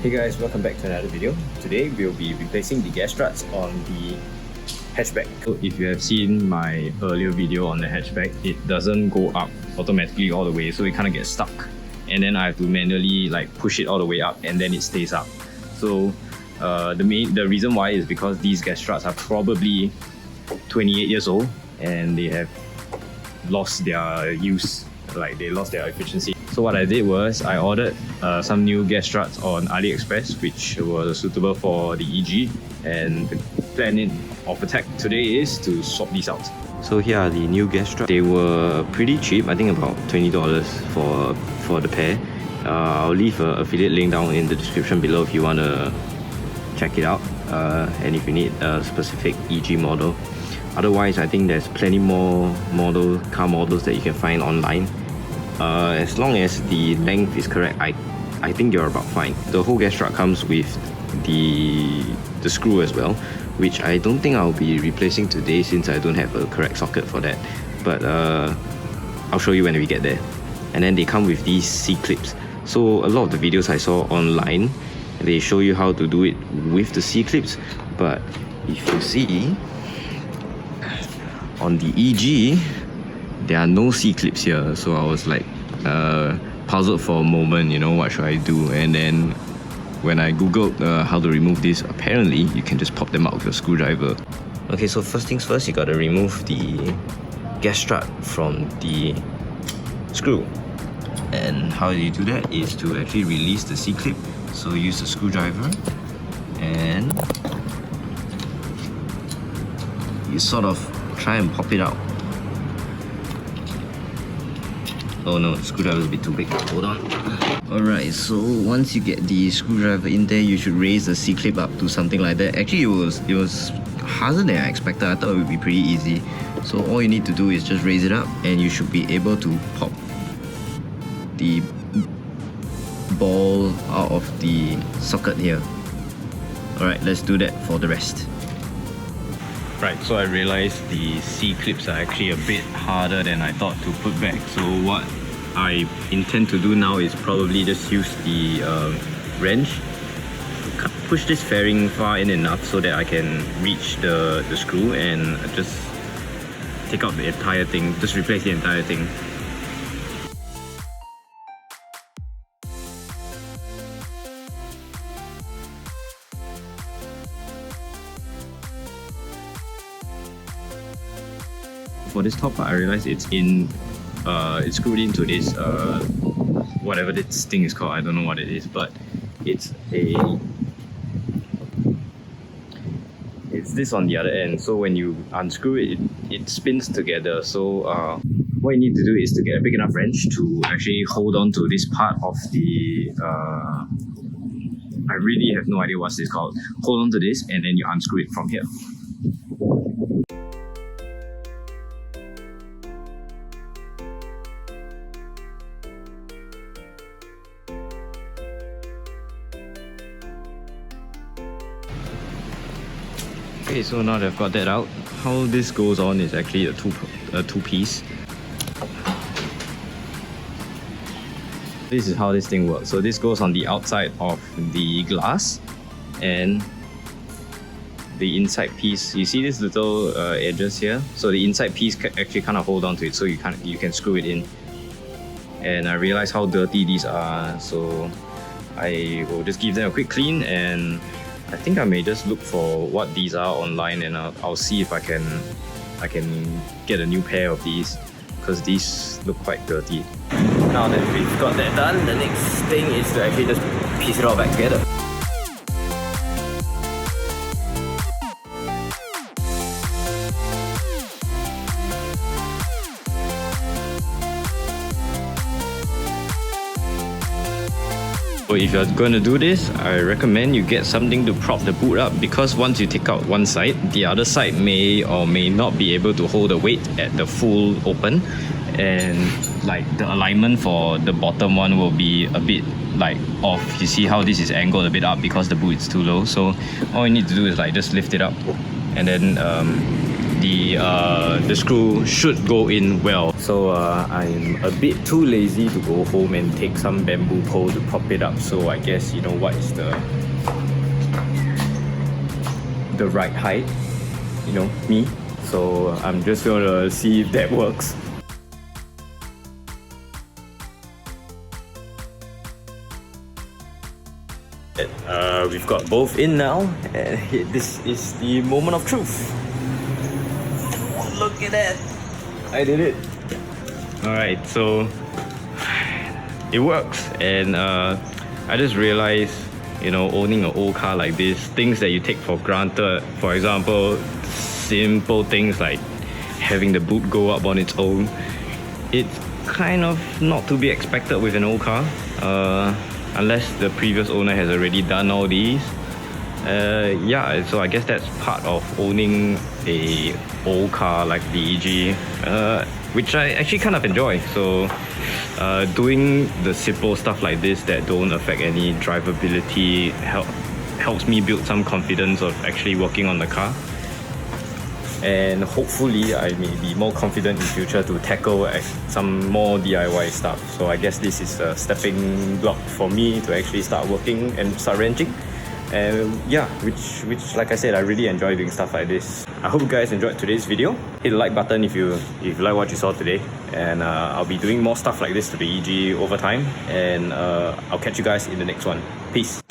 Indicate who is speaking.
Speaker 1: Hey guys, welcome back to another video. Today we'll be replacing the gas struts on the hatchback. So if you have seen my earlier video on the hatchback, it doesn't go up automatically all the way, so it kind of gets stuck. And then I have to manually push it all the way up and then it stays up. So the reason why is because these gas struts are probably 28 years old and they have lost their use, they lost their efficiency. So what I did was I ordered some new gas struts on AliExpress, which were suitable for the EG, and the plan of attack today is to swap these out. So here are the new gas struts. They were pretty cheap, I think about $20 for the pair. I'll leave an affiliate link down in the description below if you want to check it out, and if you need a specific EG model. Otherwise, I think there's plenty more car models that you can find online. As long as the length is correct, I think you're about fine. The whole gas strut comes with the screw as well, which I don't think I'll be replacing today since I don't have a correct socket for that. But I'll show you when we get there. And then they come with these C-clips. So a lot of the videos I saw online, they show you how to do it with the C-clips. But if you see, on the EG, there are no C-clips here, so I was puzzled for a moment, what should I do? And then when I googled how to remove this, apparently you can just pop them out with a screwdriver. Okay, so first things first, you gotta remove the gas strut from the screw. And how you do that is to actually release the C-clip. So use the screwdriver and you sort of try and pop it out. Oh no, the screwdriver is a bit too big. Hold on. Alright, so once you get the screwdriver in there, you should raise the C-clip up to something like that. Actually, it was harder than I expected. I thought it would be pretty easy. So all you need to do is just raise it up and you should be able to pop the ball out of the socket here. Alright, let's do that for the rest. Right, so I realized the C-clips are actually a bit harder than I thought to put back. So what I intend to do now is probably just use the wrench, push this fairing far in enough so that I can reach the screw and just take out the entire thing, just replace the entire thing. For this top part, I realized it's screwed into this whatever this thing is called. I don't know what it is, but it's this on the other end. So when you unscrew it, it spins together. So what you need to do is to get a big enough wrench to actually hold on to this part of the I really have no idea what's this called. Hold on to this and then you unscrew it from here. Okay, so now that I've got that out, how this goes on is actually a two-piece. This is how this thing works. So this goes on the outside of the glass, and the inside piece, you see these little edges here? So the inside piece actually kind of hold on to it, so you can screw it in. And I realized how dirty these are, so I will just give them a quick clean, and I think I may just look for what these are online, and I'll see if I can get a new pair of these, because these look quite dirty. Now that we've got that done, the next thing is to actually just piece it all back together. So if you're going to do this, I recommend you get something to prop the boot up, because once you take out one side, the other side may or may not be able to hold the weight at the full open, and the alignment for the bottom one will be a bit off. You see how this is angled a bit up because the boot is too low. So all you need to do is just lift it up, and then the screw should go in well. So I'm a bit too lazy to go home and take some bamboo pole to prop it up. So I guess, you know, what is the right height, you know, me. So I'm just gonna see if that works. We've got both in now, and this is the moment of truth. Oh, look at that! I did it! Alright, so it works, and I just realized, you know, owning an old car like this, things that you take for granted, for example, simple things like having the boot go up on its own, it's kind of not to be expected with an old car. Unless the previous owner has already done all these. Yeah, so I guess that's part of owning a old car like the EG, which I actually kind of enjoy. So doing the simple stuff like this that don't affect any drivability helps me build some confidence of actually working on the car. And hopefully I may be more confident in future to tackle some more DIY stuff. So I guess this is a stepping block for me to actually start working and start renting. And yeah, which like I said, I really enjoy doing stuff like this. I hope you guys enjoyed today's video. Hit the like button if you like what you saw today. And I'll be doing more stuff like this to the EG over time. And I'll catch you guys in the next one. Peace.